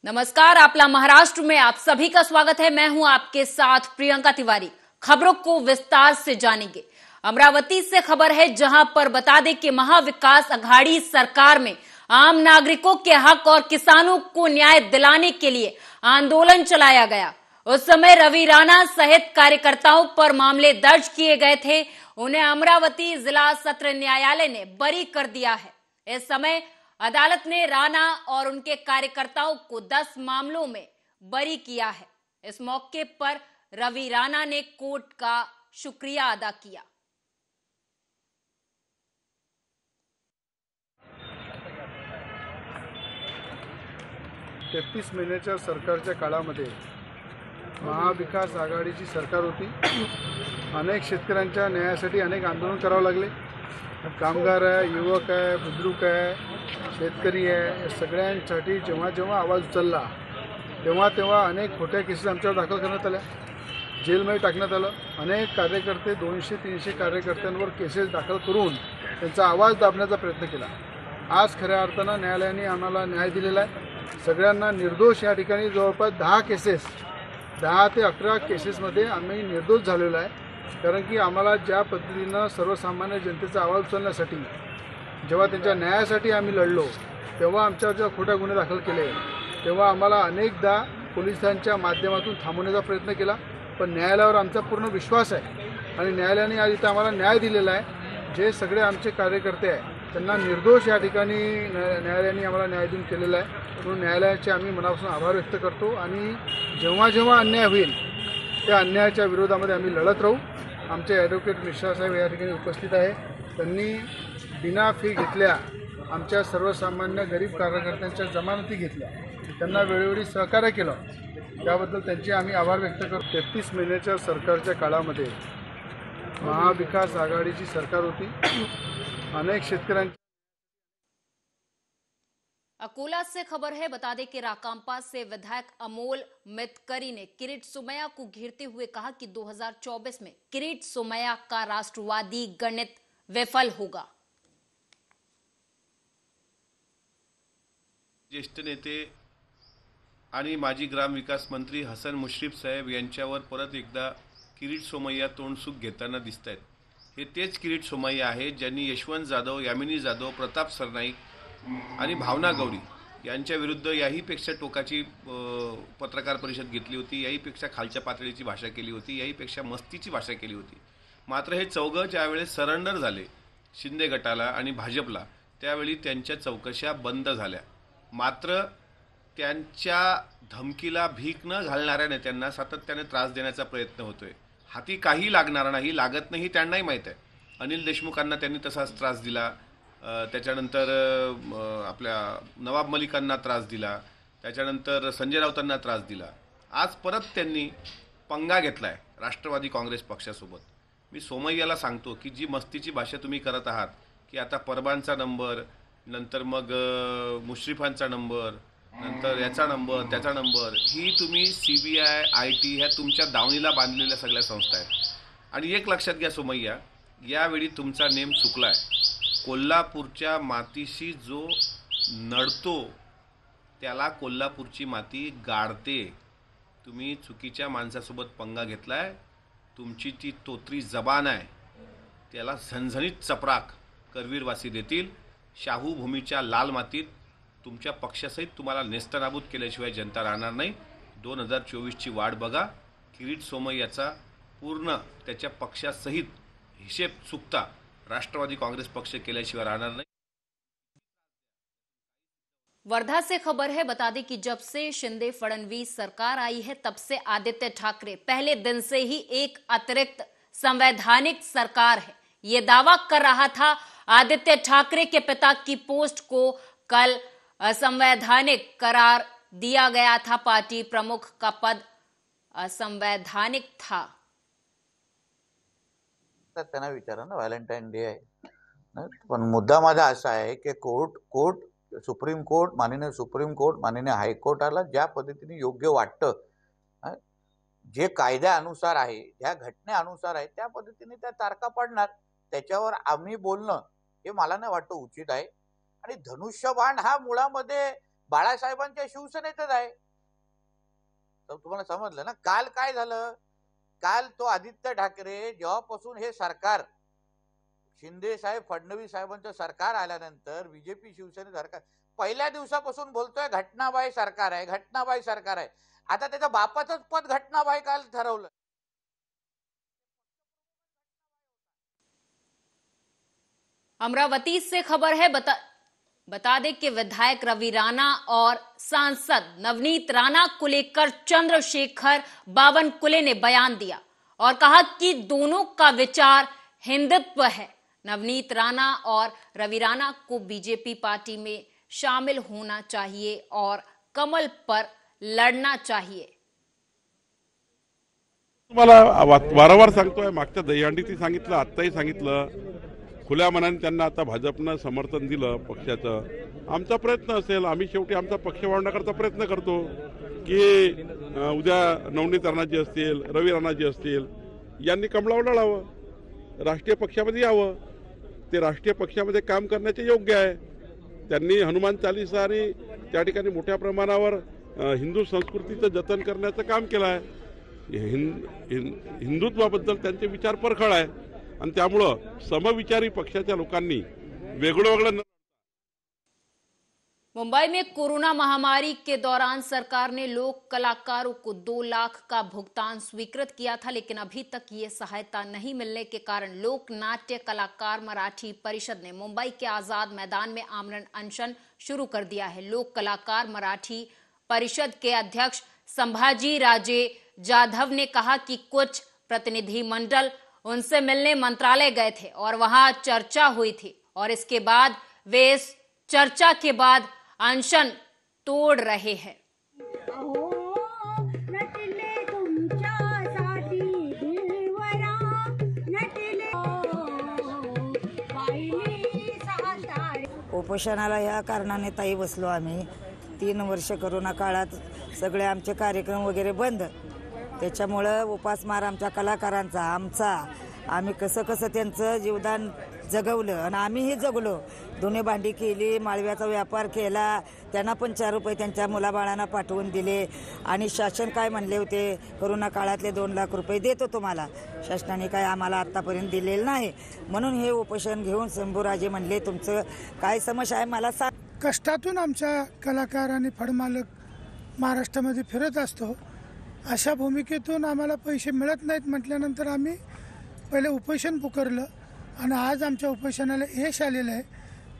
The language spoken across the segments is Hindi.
नमस्कार, आपला महाराष्ट्र में आप सभी का स्वागत है। मैं हूं आपके साथ प्रियंका तिवारी। खबरों को विस्तार से जानेंगे। अमरावती से खबर है, जहां पर बता दें कि महाविकास अघाड़ी सरकार में आम नागरिकों के हक और किसानों को न्याय दिलाने के लिए आंदोलन चलाया गया। उस समय रवि राणा सहित कार्यकर्ताओं पर मामले दर्ज किए गए थे। उन्हें अमरावती जिला सत्र न्यायालय ने बरी कर दिया है। इस समय अदालत ने राणा और उनके कार्यकर्ताओं को 10 मामलों में बरी किया है। इस मौके पर रवि राणा ने कोर्ट का शुक्रिया अदा किया। तेहतीस महिन्याच्या सरकारच्या काळामध्ये महाविकास आघाडीची सरकार होती। अनेक शेतकऱ्यांच्या न्यायासाठी अनेक आंदोलन करावं लागले। कामगार आहे, युवक आहे, बुद्रुक आहे, शेतकरी आहे, या सगळ्यांसाठी जेव्हा जेव्हा आवाज उचलला तेव्हा अनेक खोट्या केसेस आमच्यावर दाखल करण्यात आल्या, जेलमध्ये टाकण्यात आलं। अनेक कार्यकर्ते 200-300 कार्यकर्त्यांवर केसेस दाखल करून त्यांचा आवाज दाबण्याचा प्रयत्न केला। आज खऱ्या अर्थानं न्यायालयाने आम्हाला न्याय दिलेला आहे। सगळ्यांना निर्दोष या ठिकाणी जवळपास 10 ते 11 केसेसमध्ये आम्ही निर्दोष झालेलो आहे। कारण की आम्हाला ज्या पद्धतीनं सर्वसामान्य जनतेचा आवाज उचलण्यासाठी जेव्हा त्यांच्या न्यायासाठी आम्ही लढलो, तेव्हा आमच्यावर जेव्हा खोटे गुन्हे दाखल केले, तेव्हा आम्हाला अनेकदा पोलिसांच्या माध्यमातून थांबवण्याचा प्रयत्न केला। पण न्यायालयावर आमचा पूर्ण विश्वास आहे आणि न्यायालयाने आज इथं आम्हाला न्याय दिलेला आहे। जे सगळे आमचे कार्यकर्ते आहेत त्यांना निर्दोष या ठिकाणी न्यायालयाने आम्हाला न्याय देऊन केलेला आहे। म्हणून न्यायालयाचे आम्ही मनापासून आभार व्यक्त करतो आणि जेव्हा जेव्हा अन्याय होईल त्या अन्यायाच्या विरोधामध्ये आम्ही लढत राहू। आमचे ॲडव्होकेट मिश्रा साहेब या ठिकाणी उपस्थित आहे। त्यांनी बिना फी घेतल्या आमच्या सर्वसामान्य गरीब कार्यकर्त्यांच्या जमानती घेतल्या, त्यांना वेळोवेळी सहकार्य केलं, त्याबद्दल त्यांचे आम्ही आभार व्यक्त करतो। 33 महिन्याच्या सरकारच्या काळामध्ये महाविकास आघाडीची सरकार होती। अनेक शेतकऱ्यांच्या अकोला से खबर है, बता दें कि राकांपा से विधायक अमोल मितकरी ने किरीट सोमैया को घेरते हुए कहा कि 2024 में किरीट सोमैया का राष्ट्रवादी गणित विफल होगा। ज्येष्ठ नेते आणि माजी ग्रामविकास मंत्री हसन मुश्रीफ साहेब यांच्यावर परत एकदा किरीट सोमैया तोंडसुख घेताना दिसत आहेत। हे तेच किरीट सोमैया आहेत ज्यांनी यशवंत जाधव, यामिनी जाधव, प्रताप सरनाईक आणि भावना गवळी यांच्या विरुद्ध याहीपेक्षा टोकाची पत्रकार परिषद घेतली होती, याहीपेक्षा खालच्या पातळीची भाषा केली होती, याहीपेक्षा मस्तीची भाषा केली होती। मात्र हे चौघं ज्यावेळेस सरेंडर झाले शिंदे गटाला आणि भाजपला, त्यावेळी त्यांच्या चौकशा बंद झाल्या। मात्र त्यांच्या धमकीला भीक न घालणाऱ्या नेत्यांना सातत्याने त्रास देण्याचा प्रयत्न होतोय। हाती काही लागणार नाही, लागत नाही त्यांनाही माहीत आहे। अनिल देशमुखांना त्यांनी तसाच त्रास दिला, त्याच्यानंतर आपल्या नवाब मलिकांना त्रास दिला, त्याच्यानंतर संजय राऊतांना त्रास दिला। आज परत त्यांनी पंगा घेतलाय राष्ट्रवादी काँग्रेस पक्षासोबत। मी सोमय्याला सांगतो की जी मस्तीची भाषा तुम्ही करत आहात की आता परबांचा नंबर, नंतर मग मुश्रीफांचा नंबर, नंतर याचा नंबर, त्याचा नंबर, ही तुम्ही CBI, IT ह्या तुमच्या दावणीला बांधलेल्या सगळ्या संस्था आहेत। आणि एक लक्षात घ्या सोमय्या, यावेळी तुमचा नेम चुकलाय। कोल्हापूरच्या मातीशी जो नडतो त्याला कोल्हापूरची माती गाडते। तुम्ही चुकीच्या माणसासोबत पंगा घेतलाय। तुमची ती तोत्री जबान आहे, त्याला झणझणीत चपराक करवीरवासी देतील। शाहू भूमीच्या लाल मातीत तुमच्या पक्षासहित तुम्हाला नेस्तनाबूत केल्याशिवाय जनता राहणार नाही। 2024ची वाट बघा। किरीट सोमय्याचा पूर्ण त्याच्या पक्षासहित हिशेब चुकता राष्ट्रवादी कांग्रेस पक्ष केल्याशिवाय राहणार नाही। वर्धा से खबर है, बता दें कि जब से शिंदे फडणवीस सरकार आई है तब से आदित्य ठाकरे पहले दिन से ही एक अतिरिक्त संवैधानिक सरकार है, ये दावा कर रहा था। आदित्य ठाकरे के पिता की पोस्ट को कल असंवैधानिक करार दिया गया था। पार्टी प्रमुख का पद असंवैधानिक था। त्यांना विचारा ना, व्हॅलेंटाईन डे आहे। पण मुद्दा माझा असा आहे की सुप्रीम कोर्ट, माननीय सुप्रीम कोर्ट, माननीय हायकोर्टाला ज्या पद्धतीने योग्य वाटतं, जे कायद्यानुसार आहे, ज्या घटनेनुसार आहे, त्या पद्धतीने त्या तारखा पडणार। त्याच्यावर आम्ही बोलणं हे मला नाही वाटतं उचित आहे। आणि धनुष्यबाण हा मुळामध्ये बाळासाहेबांच्या शिवसेनेतच आहे. तर तुम्हाला समजलं ना काल काय झालं. काल तो आदित्य ठाकरे जेव्हापासून हे सरकार शिंदे साहेब फडणवीस साहेबांचं सरकार आल्यानंतर बीजेपी शिवसेने सरकार पहिल्या दिवसापासून बोलतोय घटनाबाई सरकार आहे, घटनाबाई सरकार आहे. आता त्याच्या बापाचंच पद घटनाबाई काल ठरवलं. अमरावती से खबर है। बता दें कि विधायक रवि राणा और सांसद नवनीत राणा को लेकर चंद्रशेखर बावनकुले ने बयान दिया और कहा कि दोनों का विचार हिंदुत्व है। नवनीत राणा और रवि राणा को बीजेपी पार्टी में शामिल होना चाहिए और कमल पर लड़ना चाहिए। तुम्हाला वारंवार सांगतोय, मागच्या दहीहंडीतही सांगितलं, आत्ताही सांगितलं, खुल्या मनाने त्यांना आता भाजपनं समर्थन दिलं पक्षाचं. आमचा प्रयत्न असेल, आम्ही शेवटी आमचा पक्ष वाढवण्याकरता प्रयत्न करतो की उद्या नवनीत राणाजी असतील, रवी राणाजी असतील, यांनी कमळावर लढावं, राष्ट्रीय पक्षामध्ये यावं. ते राष्ट्रीय पक्षामध्ये काम करण्याचे योग्य आहे. त्यांनी हनुमान चालीसा आणि त्या ठिकाणी मोठ्या प्रमाणावर हिंदू संस्कृतीचं जतन करण्याचं काम केलं आहे. हिंदुत्वाबद्दल त्यांचे विचार परखड आहे आणि त्यामुळं समविचारी पक्षाच्या लोकांनी वेगळं मुंबई में कोरोना महामारी के दौरान सरकार ने लोक कलाकारों को 2 लाख का भुगतान स्वीकृत किया था, लेकिन अभी तक ये सहायता नहीं मिलने के कारण लोक नाट्य कलाकार मराठी परिषद ने मुंबई के आजाद मैदान में आमरण अनशन शुरू कर दिया है। लोक कलाकार मराठी परिषद के अध्यक्ष संभाजी राजे जाधव ने कहा कि कुछ प्रतिनिधिमंडल उनसे मिलने मंत्रालय गए थे और वहां चर्चा हुई थी और इसके बाद वे इस चर्चा के बाद अनशन तोड़ रहे हैं। उपोषणाला या कारणाने ताई बसलो आम्ही. 3 वर्ष कोरोना काळात सगळे आमचे कार्यक्रम वगैरे बंद. त्याच्यामुळं उपासमार आमच्या कलाकारांचा आम्ही कसं त्यांचं जीवदान जगवलं आणि आम्हीही जगलो. धुणे भांडी केली, माळव्याचा व्यापार केला, त्यांना पण 4 रुपये त्यांच्या मुलाबाळांना पाठवून दिले. आणि शासन काय म्हणले होते, कोरोना काळातले 2 लाख रुपये देतो तुम्हाला. शासनाने काय आम्हाला आत्तापर्यंत दिलेलं नाही. म्हणून हे उपोषण घेऊन शंभूराजे म्हणले तुमचं काय समस्या आहे मला सांग. कष्टातून आमचा कलाकार आणि फडमालक महाराष्ट्रामध्ये फिरत असतो. अशा भूमिकेतून आम्हाला पैसे मिळत नाहीत म्हटल्यानंतर आम्ही पहिले उपोषण पुकारलं आणि आज आमच्या उपोषणाला यश आलेलं आहे.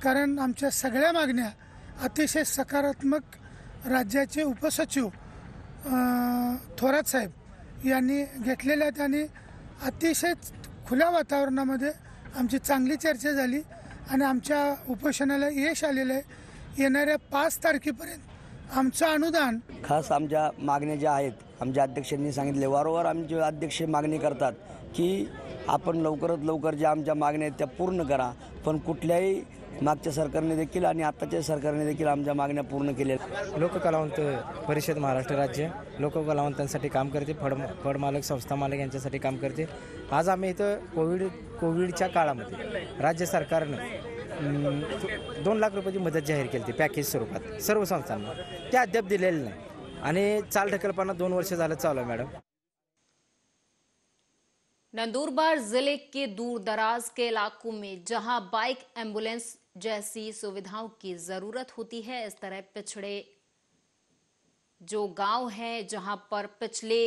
कारण आमच्या सगळ्या मागण्या अतिशय सकारात्मक राज्याचे उपसचिव थोरात साहेब यांनी घेतलेल्या आहेत आणि अतिशय खुल्या वातावरणामध्ये आमची चांगली चर्चा झाली आणि आमच्या उपोषणाला यश आलेलं आहे. येणाऱ्या 5 तारखेपर्यंत आमचं अनुदान खास आमच्या मागण्या ज्या आहेत आमच्या अध्यक्षांनी सांगितले, वारंवार आमचे अध्यक्ष मागणी करतात की आपण लवकरात लवकर ज्या आमच्या मागण्या आहेत त्या पूर्ण करा. पण कुठल्याही मागच्या सरकारने देखील आणि आत्ताच्या सरकारने देखील आमच्या मागण्या पूर्ण केल्या. लोककलावंत परिषद महाराष्ट्र राज्य लोककलावंतांसाठी काम करते, फडमालक संस्था मालक यांच्यासाठी काम करते. आज आम्ही इथं कोविडच्या काळामध्ये राज्य सरकारनं 2 लाख रुपयाची मदत जाहीर केली होती पॅकेज स्वरूपात सर्व संस्थांना. ते अद्याप दिलेलं नाही आणि चालढकलपणा 2 वर्ष झालं चालू आहे. मॅडम, नंदुरबार जिले के दूर दराज के इलाकों में जहां बाइक एम्बुलेंस जैसी सुविधाओं की जरूरत होती है, इस तरह पिछड़े जो गांव हैं जहां पर पिछले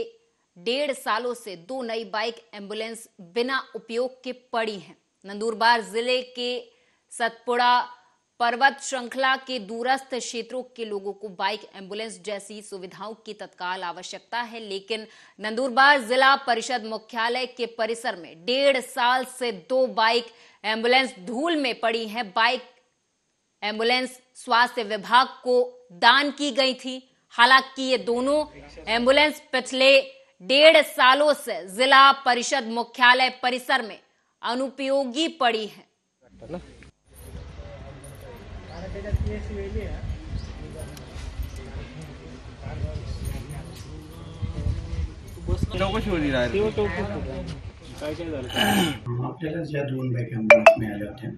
1.5 सालों से 2 नई बाइक एम्बुलेंस बिना उपयोग के पड़ी हैं। नंदुरबार जिले के सतपुड़ा पर्वत श्रृंखला के दूरस्थ क्षेत्रों के लोगों को बाइक एम्बुलेंस जैसी सुविधाओं की तत्काल आवश्यकता है, लेकिन नंदुरबार जिला परिषद मुख्यालय के परिसर में 1.5 साल से 2 बाइक एम्बुलेंस धूल में पड़ी हैं। बाइक एम्बुलेंस स्वास्थ्य विभाग को दान की गई थी। हालांकि ये दोनों एम्बुलेंस पिछले 1.5 सालों से जिला परिषद मुख्यालय परिसर में अनुपयोगी पड़ी हैं। आपल्याला ज्या 2 बाईक ॲम्ब्युलन्स मिळाल्या होत्या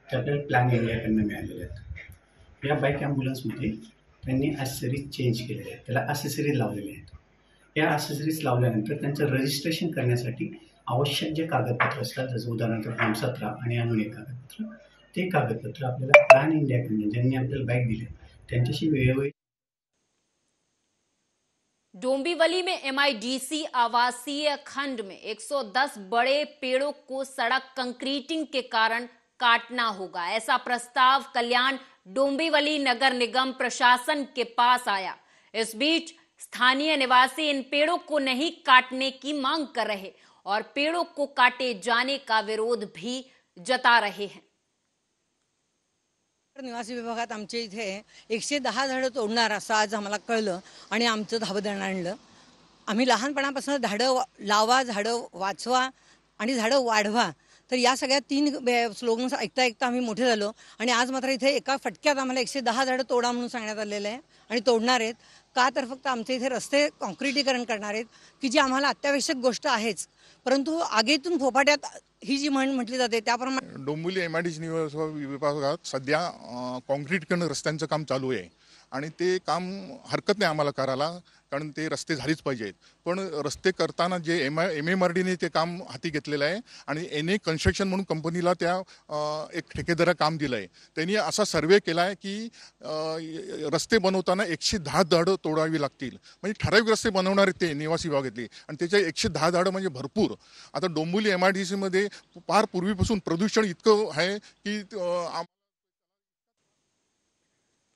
त्या आपल्याला प्लॅन एरियाकडनं मिळालेल्या आहेत. या बाईक ॲम्ब्युलन्समध्ये त्यांनी ॲसेसरीज चेंज केलेले आहेत, त्याला ॲसेसरीज लावलेले आहेत. या ॲसेसरीज लावल्यानंतर त्यांचं रजिस्ट्रेशन करण्यासाठी आवश्यक जे कागदपत्र असतात, जसं उदाहरणार्थ फॉर्म 17 आणि अजून एक कागदपत्र, ते कागदपत्र आपल्याला पॅन इंडियाकडून ज्यांनी आपल्याला बॅग दिले त्यांच्याशी वेळोवेळी. डोंबिवली में MIDC आवासीय खंड में 110 बड़े पेड़ों को सड़क कंक्रीटिंग के कारण काटना होगा, ऐसा प्रस्ताव कल्याण डोंबिवली नगर निगम प्रशासन के पास आया। इस बीच स्थानीय निवासी इन पेड़ों को नहीं काटने की मांग कर रहे और पेड़ों को काटे जाने का विरोध भी जता रहे हैं। निवासी विभागात आमच्या इथे 110 झाडं तोडणार असं आज आम्हाला कळलं आणि आमचं धावदण आणलं. आम्ही लहानपणापासून झाडं लावा, झाडं वाचवा आणि झाडं वाढवा, तर या सगळ्या 3 स्लोगन्स ऐकता ऐकता आम्ही मोठे झालो आणि आज मात्र इथे एका फटक्यात आम्हाला 110 झाडं तोडा म्हणून सांगण्यात आलेलं आहे आणि तोडणार आहेत. का तर फक्त आमच्या इथे रस्ते कॉन्क्रिटीकरण करणार आहेत, की जी आम्हाला अत्यावश्यक गोष्ट आहेच, परंतु आगीतून फोफाट्यात ही जी म्हटली जाते त्याप्रमाणे डोंबिवली MIDC विभागात सध्या कॉन्क्रीटीकरण रस्त्यांचं काम चालू आहे आणि ते काम हरकत नाही आम्हाला करायला, कारण ते रस्ते झालीच पाहिजेत. पण रस्ते करताना जे MMRDने ते काम हाती घेतलेलं आहे आणि NA कन्स्ट्रक्शन म्हणून कंपनीला त्या एक ठेकेदारा काम दिलं आहे. त्यांनी असा सर्वे केला आहे की रस्ते बनवताना 110 झाडं तोडावी लागतील, म्हणजे ठराविक रस्ते बनवणार आहेत ते निवासी विभागातले, आणि त्याच्या 110 झाडं म्हणजे भरपूर. आता डोंबिवली MIDCमध्ये फार पूर्वीपासून प्रदूषण इतकं आहे की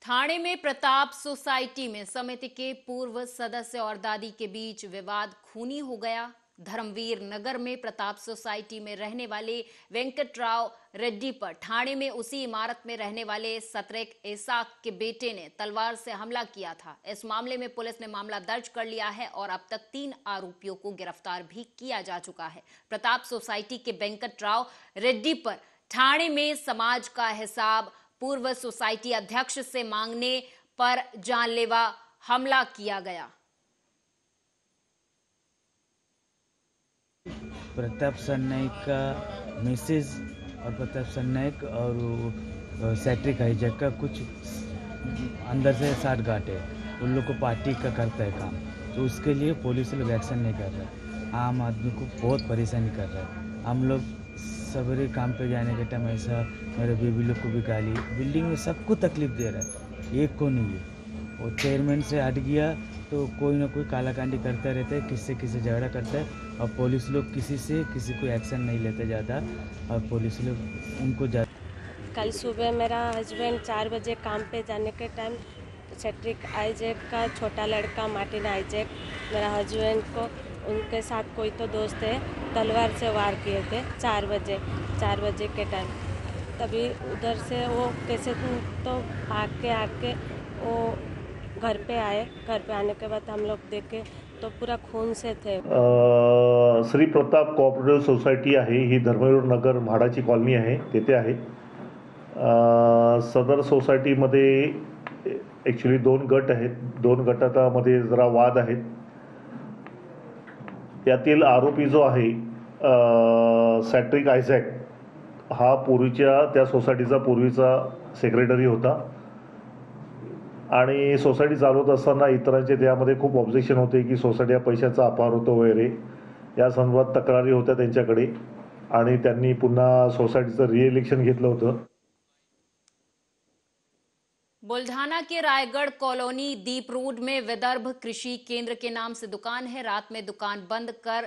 थाने में प्रताप सोसाइटी में समिति के पूर्व सदस्य और दादी के बीच विवाद खूनी हो गया। धर्मवीर नगर में प्रताप सोसाइटी में रहने वाले वेंकटराव रेड्डी पर ठाणे में उसी इमारत में रहने वाले सतरेक एसाक के बेटे ने तलवार से हमला किया था। इस मामले में पुलिस ने मामला दर्ज कर लिया है और अब तक 3 आरोपियों को गिरफ्तार भी किया जा चुका है। प्रताप सोसाइटी के वेंकटराव रेड्डी पर ठाणे में समाज का हिसाब पूर्व सोसाइटी अध्यक्ष से मांगने पर जानलेवा हमला किया गया। प्रताप सरनाइक का मिसेज और प्रताप सरनाइक और सैट्रिक हाईजैक का कुछ अंदर से साठगांठ है, उन लोग को पार्टी का करता है काम, तो उसके लिए पुलिस लोग एक्शन नहीं कर रहा है, आम आदमी को बहुत परेशानी कर रहा है। हम लोग सवेरे काम पे जाने के टाइम ऐसा मेरे बेबी लोग को भी गाली, बिल्डिंग में सबको तकलीफ दे रहा है, एक को नहीं है। और चेयरमैन से हट गया तो कोई ना कोई कालाकांडी करता रहता है, किससे झगड़ा करता है और पुलिस लोग किसी को एक्शन नहीं लेते ज़्यादा और पुलिस लोग उनको कल सुबह मेरा हस्बैंड 4 बजे काम पे जाने के टाइम सेट्रिक आइजैक का छोटा लड़का मार्टिन आइजैक मेरा हस्बैंड को उनके साथ कोई तो दोस्त है तलवार से वार किए थे 4 बजे के टाइम। तभी उधर से वो कैसे तो भाग के आके वो घर पे आए। घर पे आने के बाद हम लोग देखे तो पूरा खून से थे। श्री प्रताप कोऑपरेटिव्ह सोसायटी आहे ही धर्मवीर नगर म्हाडाची कॉलनी आहे, तेथे आहे। सदर सोसायटीमध्ये ॲक्च्युली 2 गट आहेत, 2 गटामध्ये जरा वाद आहेत। यातील आरोपी जो आहे सॅट्रिक आयझॅक हा पूर्वीच्या त्या सोसायटीचा पूर्वीचा सेक्रेटरी होता आणि सोसायटी चालवत असताना इतरांचे त्यामध्ये खूप ऑब्जेक्शन होते की सोसायटी पैशाचा अपहार होतो वगैरे, या संदर्भात तक्रारी होत्या त्यांच्याकडे आणि त्यांनी पुन्हा सोसायटीचं रिइलेक्शन घेतलं होतं। बुल्ढाना के रायगढ़ कॉलोनी दीप रोड में विदर्भ कृषि केंद्र के नाम से दुकान है। रात में दुकान बंद कर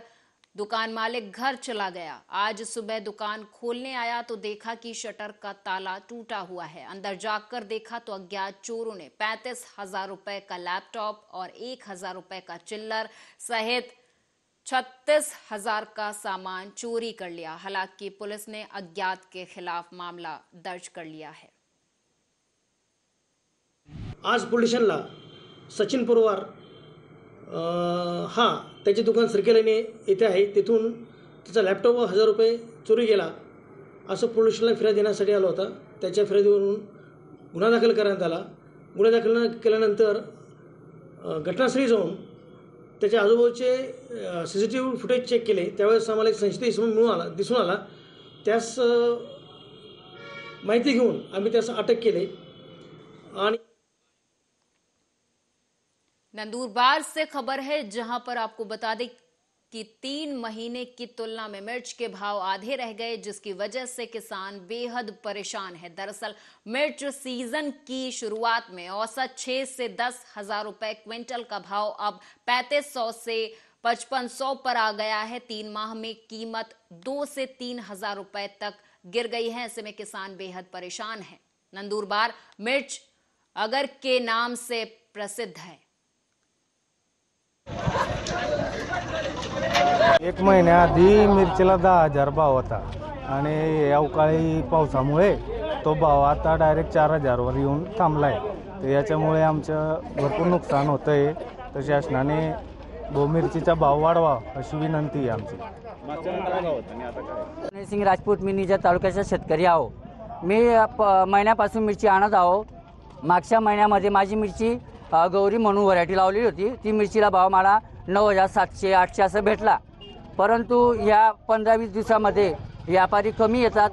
दुकान मालिक घर चला गया। आज सुबह दुकान खोलने आया तो देखा कि शटर का ताला टूटा हुआ है। अंदर जाकर देखा तो अज्ञात चोरों ने 35,000 रुपए का लैपटॉप और 1,000 रुपए का चिल्लर सहित 36,000 का सामान चोरी कर लिया। हालांकि पुलिस ने अज्ञात के खिलाफ मामला दर्ज कर लिया है। आज पोलीस स्टेशनला सचिन पवार त्याचे दुकान सरकेलेने येथे आहे, तिथून त्याचा लॅपटॉप व 1,000 रुपये चोरी गेला असं पोलीस स्टेशनला फिर्याद देण्यासाठी आला होता। त्याच्या फिर्यादीवरून गुन्हा दाखल करण्यात आला। गुन्हा दाखल केल्यानंतर घटनास्थळी जाऊन त्याच्या आजूबाजूचे CCTV फुटेज चेक केले, त्यावेळेस आम्हाला एक संशयित इसम दिसून आला। त्यास माहिती घेऊन आम्ही त्यास अटक केली आणि नंदुरबार से खबर है, जहां पर आपको बता दें कि 3 महीने की तुलना में मिर्च के भाव आधे रह गए, जिसकी वजह से किसान बेहद परेशान है। दरअसल मिर्च सीजन की शुरुआत में औसत 6 से 10 हजार रुपए क्विंटल का भाव अब 3500 से 5500 पर आ गया है। 3 माह में कीमत 2 से 3 हजार रुपए तक गिर गई है। ऐसे में किसान बेहद परेशान है। नंदुरबार मिर्च अगर के नाम से प्रसिद्ध है। एक महिन्याआधी मिरचीला 10,000 भाव होता आणि अवकाळी पावसामुळे तो भाव आता डायरेक्ट 4,000 येऊन थांबलाय। तर याच्यामुळे आमचं भरपूर नुकसान होतंय। तर शासनाने मिरचीचा भाव वाढवा अशी विनंती आहे आमची। सिंग राजपूत, मी निजा तालुक्याचा शेतकरी आहो। मी महिन्यापासून मिरची आणत आहो। मागच्या महिन्यामध्ये माझी मिरची गौरी म्हणून व्हरायटी लावलेली होती। ती मिरचीला भाव मला 9,700 800 असं भेटला। परंतु या 15-20 दिवसामध्ये व्यापारी कमी येतात,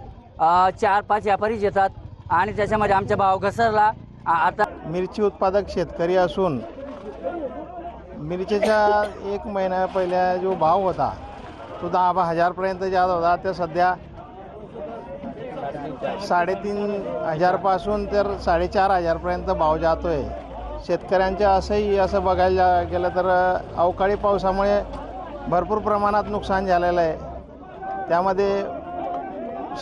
4-5 व्यापारीच येतात आणि त्याच्यामध्ये आमचा भाव घसरला। आता मिरची उत्पादक शेतकरी असून मिरचीचा 1 महिना पहिला जो भाव होता तो 10,000 पर्यंत जात होता। ते सध्या 3,500 पासून तर 4,500 पर्यंत भाव जातोय। शेतकऱ्यांच्या असं बघायला गेलं तर अवकाळी पावसामुळे भरपूर प्रमाणात नुकसान झालेलं आहे। त्यामध्ये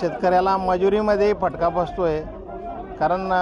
शेतकऱ्याला मजुरीमध्ये फटका बसतोय। कारण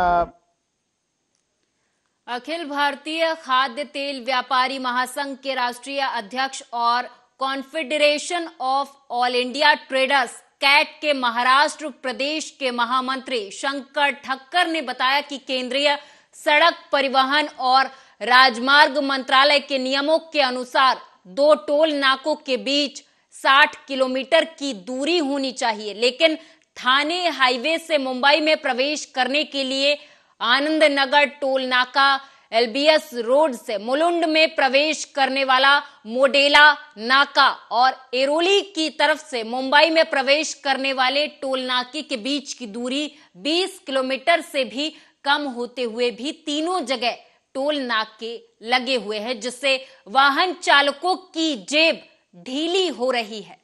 अखिल भारतीय खाद्य तेल व्यापारी महासंघ के राष्ट्रीय अध्यक्ष और confederation of all India traders CAT के महाराष्ट्र प्रदेश के महामंत्री शंकर ठक्कर ने बताया कि केंद्रीय सड़क परिवहन और राजमार्ग मंत्रालय के नियमों के अनुसार 2 टोल नाकों के बीच 60 किलोमीटर की दूरी होनी चाहिए, लेकिन थाने हाईवे से मुंबई में प्रवेश करने के लिए आनंद नगर टोल नाका, एलबीएस रोड से मुलुंड में प्रवेश करने वाला मोडेला नाका और एरोली की तरफ से मुंबई में प्रवेश करने वाले टोल नाके के बीच की दूरी 20 किलोमीटर से भी कम होते हुए भी तीनों जगह टोल नाके लगे हुए हैं, जिससे वाहन चालकों की जेब ढीली हो रही है।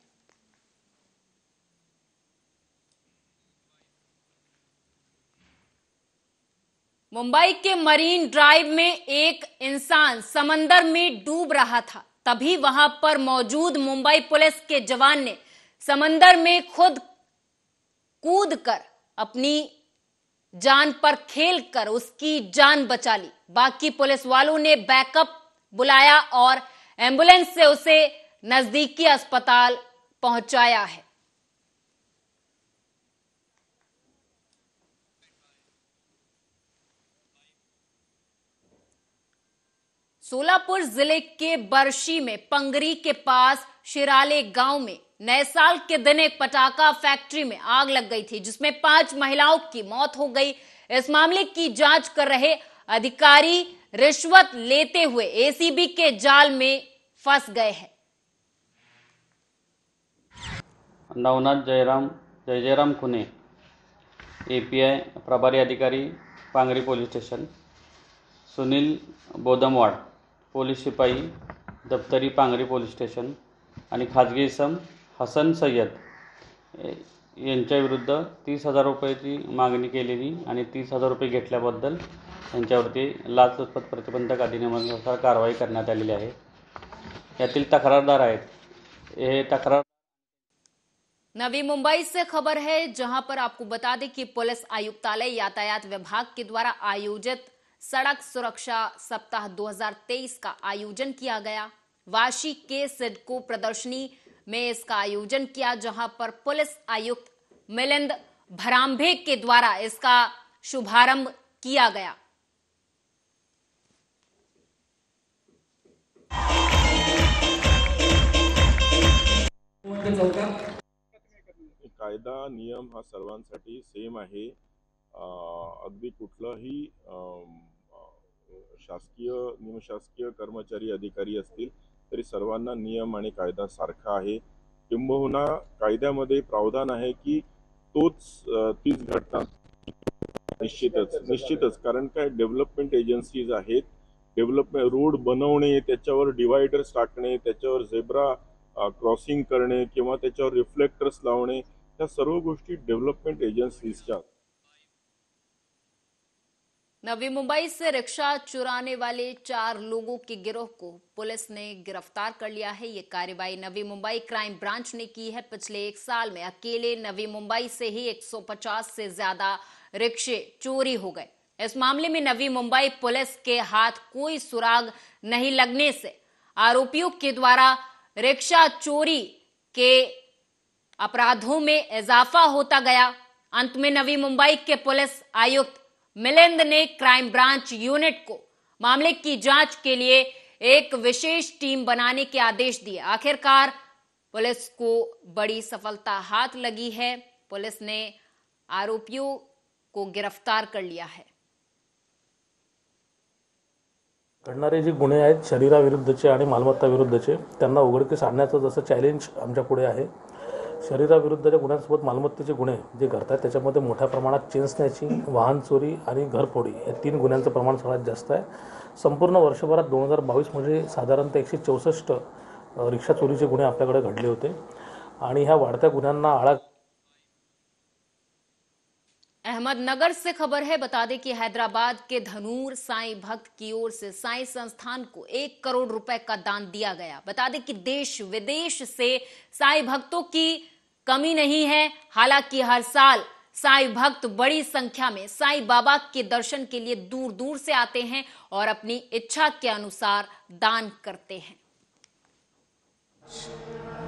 मुंबई के मरीन ड्राइव में एक इंसान समंदर में डूब रहा था। तभी वहां पर मौजूद मुंबई पुलिस के जवान ने समंदर में खुद कूदकर अपनी जान पर खेलकर उसकी जान बचा ली। बाकी पुलिस वालों ने बैकअप बुलाया और एम्बुलेंस से उसे नजदीकी अस्पताल पहुंचाया है। सोलापुर जिले के बरशी में पंगरी के पास शिराले गांव में नए साल के दिन एक पटाखा फैक्ट्री में आग लग गई थी, जिसमें 5 महिलाओं की मौत हो गई। इस मामले की जांच कर रहे अधिकारी रिश्वत लेते हुए एसीबी के जाल में फंस गए हैं। नवनाथ जयराम खुने, एपीआय प्रभारी अधिकारी Pangri police station, Sunil Bodamwad police शिपाई दप्तरी पांगरी पोलीस स्टेशन आणि खाजगी इसम हसन सय्यद यांच्याविरुद्ध 30,000 रुपयाची मागणी केलेली आणि 30,000 रुपये घेतल्याबद्दल त्यांच्यावरती लाचलुचपत प्रतिबंधक अधिनियमानुसार कारवाई करण्यात आलेली आहे। यातील तक्रारदार आहेत। हे तक्रार नवी मुंबई से खबर है, जहां पर आपको बता दें कि पुलिस आयुक्तालय यातायात विभाग के द्वारा आयोजित सड़क सुरक्षा सप्ताह 2023 का आयोजन किया गया। वाशी के सिडको प्रदर्शनी में इसका आयोजन किया, जहां पर पुलिस आयुक्त मिलिंद भरांभे के द्वारा इसका शुभारंभ किया गया। कायदा नियम हा सर्वांसाठी सेम आहे। अगदी कुठलाही शासकीय निमशासकीय कर्मचारी अधिकारी असतील तरी सर्वांना नियम आणि कायदा सारखा आहे। किंबहुना कायद्यामध्ये प्रावधान आहे की तीच घटना निश्चितच कारण काय डेव्हलपमेंट एजन्सीज आहेत डेव्हलपमेंट रोड बनवणे, त्याच्यावर डिवायडर्स टाकणे, त्याच्यावर झेब्रा क्रॉसिंग करणे किंवा त्याच्यावर रिफ्लेक्टर्स लावणे, त्या सर्व गोष्टी डेव्हलपमेंट एजन्सीजच्या. नवी मुंबई से रिक्शा चुराने वाले 4 लोगों के गिरोह को पुलिस ने गिरफ्तार कर लिया है। ये कार्रवाई नवी मुंबई क्राइम ब्रांच ने की है। पिछले 1 साल में अकेले नवी मुंबई से ही 150 से ज्यादा रिक्शे चोरी हो गए। इस मामले में नवी मुंबई पुलिस के हाथ कोई सुराग नहीं लगने से आरोपियों के द्वारा रिक्शा चोरी के अपराधों में इजाफा होता गया। अंत में नवी मुंबई के पुलिस आयुक्त मिलिंद ने क्राइम ब्रांच यूनिट को मामले की जांच के लिए एक विशेष टीम बनाने के आदेश दिए। आखिरकार पुलिस को बड़ी सफलता हाथ लगी है। पुलिस ने आरोपियों को गिरफ्तार कर लिया है। घडणारे जे गुन्हे आहेत शरीराविरुद्धचे आणि मालमत्ता विरुद्धचे, त्यांना उघडकीस आणण्याचं जसं चॅलेंज आमच्या पुढे आहे। शरीराविरुद्धच्या गुन्ह्यांसोबत मालमत्तेचे गुन्हे जे घडतात त्याच्यामध्ये मोठ्या प्रमाणात चेन स्नॅचिंग, वाहन चोरी आणि घरफोडी या 3 गुन्ह्यांचं प्रमाण सर्वात जास्त आहे। संपूर्ण वर्षभरात 2022 मध्ये साधारणतः 164 रिक्षा चोरीचे गुन्हे आपल्याकडे घडले होते आणि ह्या वाढत्या गुन्ह्यांना आळा। अहमदनगर से खबर है। बता दें कि हैदराबाद के धनूर साईं भक्त की ओर से साईं संस्थान को 1 करोड़ रुपए का दान दिया गया। बता दें कि देश विदेश से साईं भक्तों की कमी नहीं है। हालांकि हर साल साईं भक्त बड़ी संख्या में साईं बाबा के दर्शन के लिए दूर दूर से आते हैं और अपनी इच्छा के अनुसार दान करते हैं।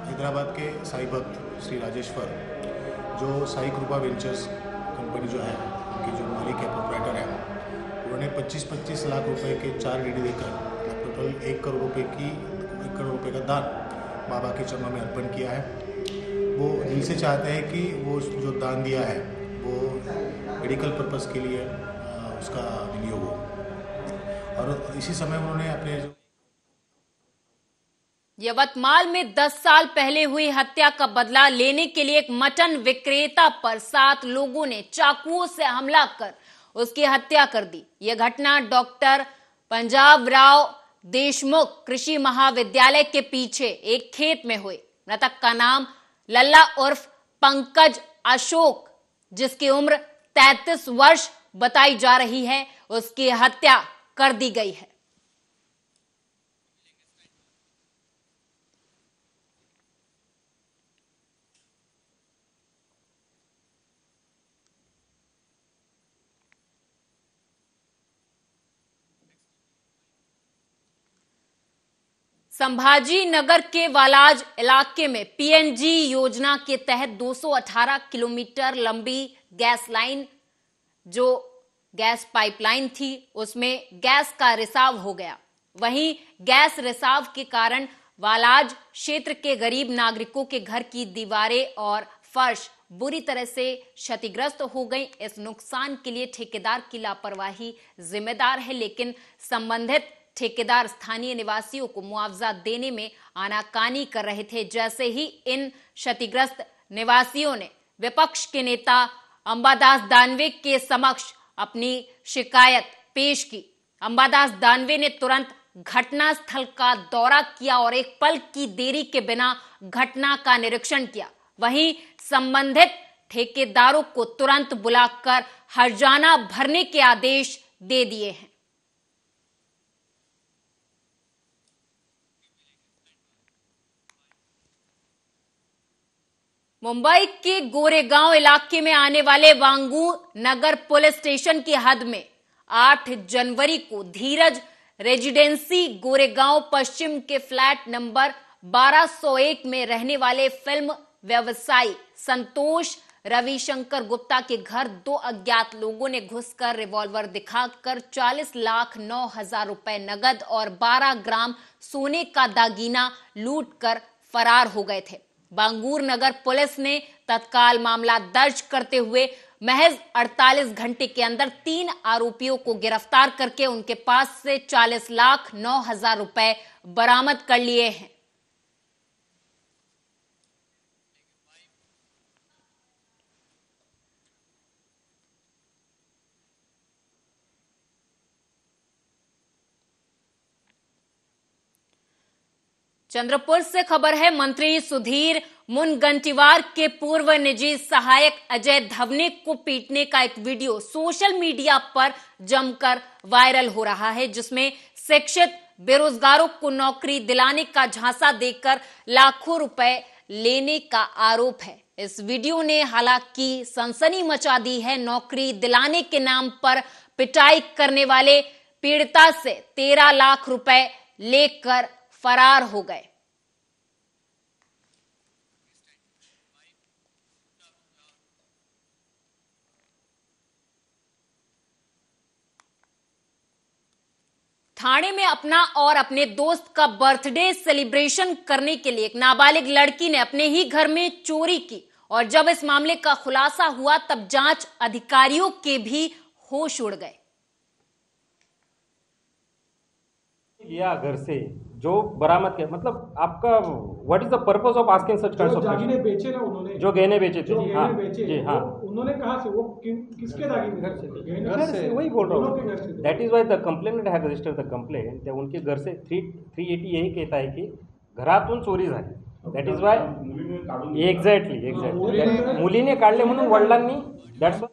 हैदराबाद के साईं भक्त श्री राजेश्वर जो साई कृपा वेंचर्स कंपनी जो है, उनकी जो मालिक है, प्रोप्राइटर है, उन्होंने 25-25 लाख रुपए के 4 डीडी देकर टोटल 1 करोड़ रुपए का दान बाबा के चरणों में अर्पण किया है। वो दिल से चाहते हैं कि वो जो दान दिया है वो मेडिकल पर्पस के लिए उसका विनियोग हो। और इसी समय उन्होंने अपने जो यवतमाल में 10 साल पहले हुई हत्या का बदला लेने के लिए एक मटन विक्रेता पर 7 लोगों ने चाकुओं से हमला कर उसकी हत्या कर दी। यह घटना डॉक्टर पंजाब राव देशमुख कृषि महाविद्यालय के पीछे एक खेत में हुई। मृतक का नाम लल्ला उर्फ पंकज अशोक, जिसकी उम्र 33 वर्ष बताई जा रही है, उसकी हत्या कर दी गई है। संभाजी नगर के वालाज इलाके में पीएनजी योजना के तहत 218 किलोमीटर लंबी गैस लाइन, जो गैस पाइपलाइन थी, उसमें गैस का रिसाव हो गया। वहीं गैस रिसाव के कारण वालाज क्षेत्र के गरीब नागरिकों के घर की दीवारें और फर्श बुरी तरह से क्षतिग्रस्त हो गई। इस नुकसान के लिए ठेकेदार की लापरवाही जिम्मेदार है, लेकिन संबंधित ठेकेदार स्थानीय निवासियों को मुआवजा देने में आनाकानी कर रहे थे। जैसे ही इन क्षतिग्रस्त निवासियों ने विपक्ष के नेता अंबादास दानवे के समक्ष अपनी शिकायत पेश की, अंबादास दानवे ने तुरंत घटनास्थल का दौरा किया और एक पल की देरी के बिना घटना का निरीक्षण किया। वहीं संबंधित ठेकेदारों को तुरंत बुलाकर हर्जाना भरने के आदेश दे दिए हैं। मुंबई के गोरेगांव इलाके में आने वाले वांगूर नगर पुलिस स्टेशन की हद में 8 जनवरी को धीरज रेजिडेंसी गोरेगांव पश्चिम के फ्लैट नंबर 1201 में रहने वाले फिल्म व्यवसायी संतोष रविशंकर गुप्ता के घर 2 अज्ञात लोगों ने घुसकर रिवॉल्वर दिखाकर 40,09,000 रुपए नगद और 12 ग्राम सोने का दागीना लूटकर फरार हो गए थे। बांगूर नगर पुलिस ने तत्काल मामला दर्ज करते हुए महज 48 घंटे के अंदर 3 आरोपियों को गिरफ्तार करके उनके पास से 40,09,000 रुपए बरामद कर लिए हैं। चंद्रपुर से खबर है। मंत्री सुधीर मुनगंटीवार के पूर्व निजी सहायक अजय धवने को पीटने का एक वीडियो सोशल मीडिया पर जमकर वायरल हो रहा है, जिसमें शिक्षित बेरोजगारों को नौकरी दिलाने का झांसा देकर लाखों रुपए लेने का आरोप है। इस वीडियो ने हालांकि सनसनी मचा दी है। नौकरी दिलाने के नाम पर पिटाई करने वाले पीड़िता से 13 लाख रुपए लेकर फरार हो गए। थाने में अपना और अपने दोस्त का बर्थडे सेलिब्रेशन करने के लिए एक नाबालिग लड़की ने अपने ही घर में चोरी की और जब इस मामले का खुलासा हुआ तब जांच अधिकारियों के भी होश उड़ गए। या घर से जो बरामद किया, मतलब आपका what is the purpose of asking such kinds of दागिने बेचे ना उन्होंने, जो गहने बेचे थे, हाँ जी हाँ, उन्होंने कहा से वो किसके दागिने? घर से वही बोल रहा हूँ। That is why the complainant has registered the complaint. त्या उनके घर से 380 यही कहता है की घरातून चोरी झाली। दॅट इज वाय एक्झॅक्टली मुलीने काढले म्हणून वडिलांनी दॅट्स।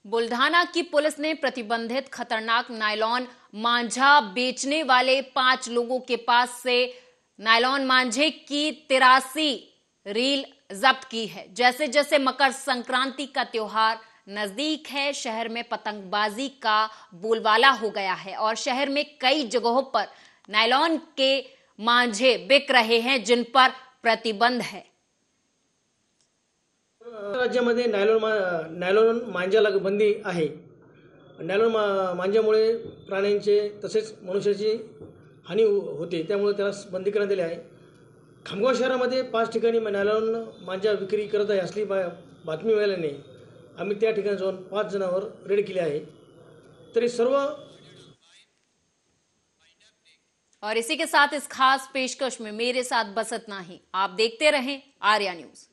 बुल्ढाना की पुलिस ने प्रतिबंधित खतरनाक नायलॉन मांझा बेचने वाले 5 लोगों के पास से नायलॉन मांझे की 83 रील जब्त की है। जैसे जैसे मकर संक्रांति का त्योहार नजदीक है, शहर में पतंगबाजी का बोलबाला हो गया है और शहर में कई जगहों पर नायलॉन के मांझे बिक रहे हैं जिन पर प्रतिबंध है। राज्यामध्ये नायलॉन मांजाला बंदी आहे। नायलॉन मांजामुळे प्राण्यांचे तसेच मनुष्याची हानी होते, त्यामुळे त्याला बंदी करण्यात आली आहे। खामगाव शहरामध्ये 5 ठिकाणी नायलॉन मांजा विक्री करत आहे असली बातमी मिळाल्याने आम्ही त्या ठिकाणी जाऊन 5 जणांवर रेड केली आहे। तरी सर्व। और इसी के साथ इस खास पेशकश में मेरे साथ बस इतना ही। आप देखते रहें आर्या न्यूज।